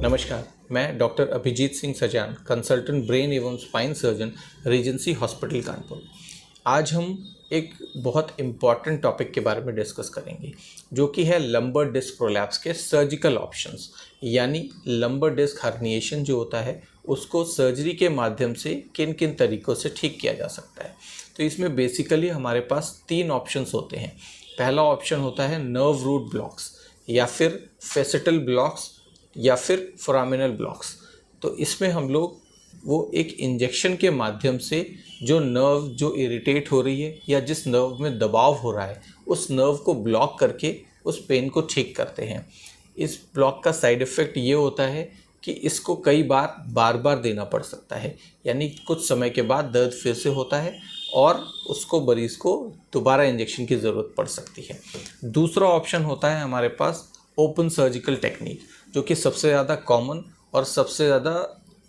नमस्कार, मैं डॉक्टर अभिजीत सिंह सजान, कंसल्टेंट ब्रेन एवं spine surgeon, Regency hospital Kanpur. आज हम एक बहुत इम्पॉर्टेंट टॉपिक के बारे में डिस्कस करेंगे, जो कि है लंबर डिस्क प्रोलैप्स के सर्जिकल ऑप्शंस। यानी लंबर डिस्क हर्निएशन जो होता है उसको सर्जरी के माध्यम से किन किन तरीक़ों से ठीक किया जा सकता है। तो इसमें बेसिकली हमारे पास 3 ऑप्शंस होते हैं। पहला ऑप्शन होता है नर्व रूट ब्लॉक्स, या फिर फेसिटल ब्लॉक्स, या फिर फोरामिनल ब्लॉक्स। तो इसमें हम लोग वो एक इंजेक्शन के माध्यम से जो नर्व जो इरिटेट हो रही है या जिस नर्व में दबाव हो रहा है उस नर्व को ब्लॉक करके उस पेन को ठीक करते हैं। इस ब्लॉक का साइड इफ़ेक्ट ये होता है कि इसको कई बार बार देना पड़ सकता है, यानी कुछ समय के बाद दर्द फिर से होता है और उसको मरीज़ को दोबारा इंजेक्शन की ज़रूरत पड़ सकती है। दूसरा ऑप्शन होता है हमारे पास ओपन सर्जिकल टेक्निक, जो कि सबसे ज़्यादा कॉमन और सबसे ज़्यादा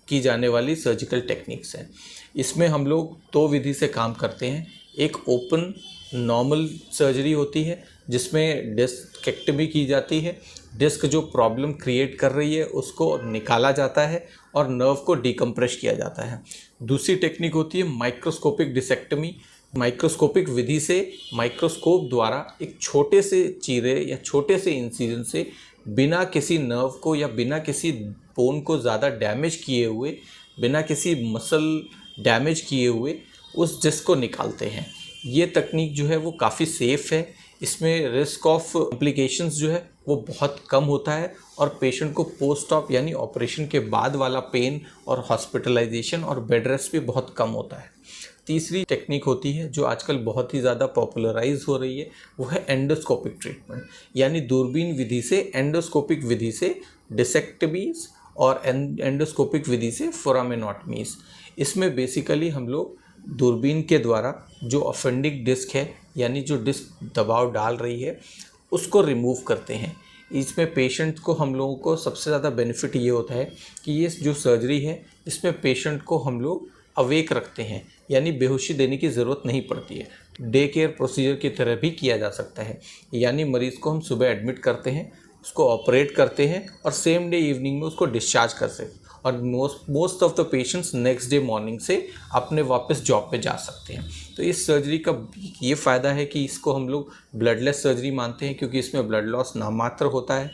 की जाने वाली सर्जिकल टेक्निक्स हैं। इसमें हम लोग 2 विधि से काम करते हैं। एक ओपन नॉर्मल सर्जरी होती है जिसमें डिस्केक्टमी की जाती है। डिस्क जो प्रॉब्लम क्रिएट कर रही है उसको निकाला जाता है और नर्व को डिकम्प्रेस किया जाता है। दूसरी टेक्निक होती है माइक्रोस्कोपिक डिसेक्टमी। माइक्रोस्कोपिक विधि से माइक्रोस्कोप द्वारा एक छोटे से चीरे या छोटे से इंसिजन से बिना किसी नर्व को या बिना किसी बोन को ज़्यादा डैमेज किए हुए, बिना किसी मसल डैमेज किए हुए उस डिस्क को निकालते हैं। ये तकनीक जो है वो काफ़ी सेफ़ है। इसमें रिस्क ऑफ कॉम्प्लिकेशंस जो है वो बहुत कम होता है और पेशेंट को पोस्ट ऑप यानी ऑपरेशन के बाद वाला पेन और हॉस्पिटलाइजेशन और बेड रेस्ट भी बहुत कम होता है। तीसरी टेक्निक होती है जो आजकल बहुत ही ज़्यादा पॉपुलराइज हो रही है, वो है एंडोस्कोपिक ट्रीटमेंट, यानी दूरबीन विधि से एंडोस्कोपिक विधि से डिसेक्टमीज और एंडोस्कोपिक विधि से फोरामिनोटमीज। इसमें बेसिकली हम लोग दूरबीन के द्वारा जो ऑफेंडिंग डिस्क है, यानी जो डिस्क दबाव डाल रही है, उसको रिमूव करते हैं। इसमें पेशेंट को हम लोगों को सबसे ज़्यादा बेनिफिट ये होता है कि ये जो सर्जरी है इसमें पेशेंट को हम लोग अवेक रखते हैं, यानी बेहोशी देने की ज़रूरत नहीं पड़ती है। डे केयर प्रोसीजर की तरह भी किया जा सकता है, यानी मरीज़ को हम सुबह एडमिट करते हैं, उसको ऑपरेट करते हैं और सेम डे इवनिंग में उसको डिस्चार्ज कर सकते हैं और most of the patients next day morning से अपने वापस जॉब पे जा सकते हैं। तो इस सर्जरी का ये फ़ायदा है कि इसको हम लोग ब्लडलेस सर्जरी मानते हैं, क्योंकि इसमें ब्लड लॉस नामात्र होता है,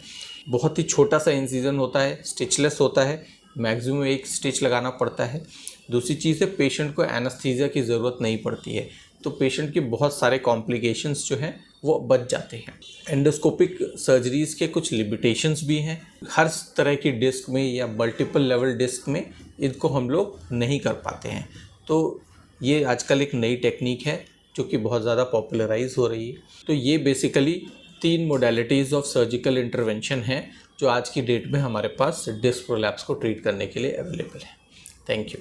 बहुत ही छोटा सा इंसिजन होता है, स्टिचलेस होता है, मैक्सिमम 1 स्टिच लगाना पड़ता है। दूसरी चीज़ है पेशेंट को एनेस्थीसिया की ज़रूरत नहीं पड़ती है, तो पेशेंट के बहुत सारे कॉम्प्लिकेशंस जो हैं वो बच जाते हैं। एंडोस्कोपिक सर्जरीज़ के कुछ लिमिटेशंस भी हैं। हर तरह की डिस्क में या मल्टीपल लेवल डिस्क में इनको हम लोग नहीं कर पाते हैं। तो ये आजकल एक नई टेक्निक है जो कि बहुत ज़्यादा पॉपुलराइज हो रही है। तो ये basically 3 modalities of surgical intervention हैं जो आज की डेट में हमारे पास डिस्क प्रोलैप्स को ट्रीट करने के लिए अवेलेबल है। Thank you.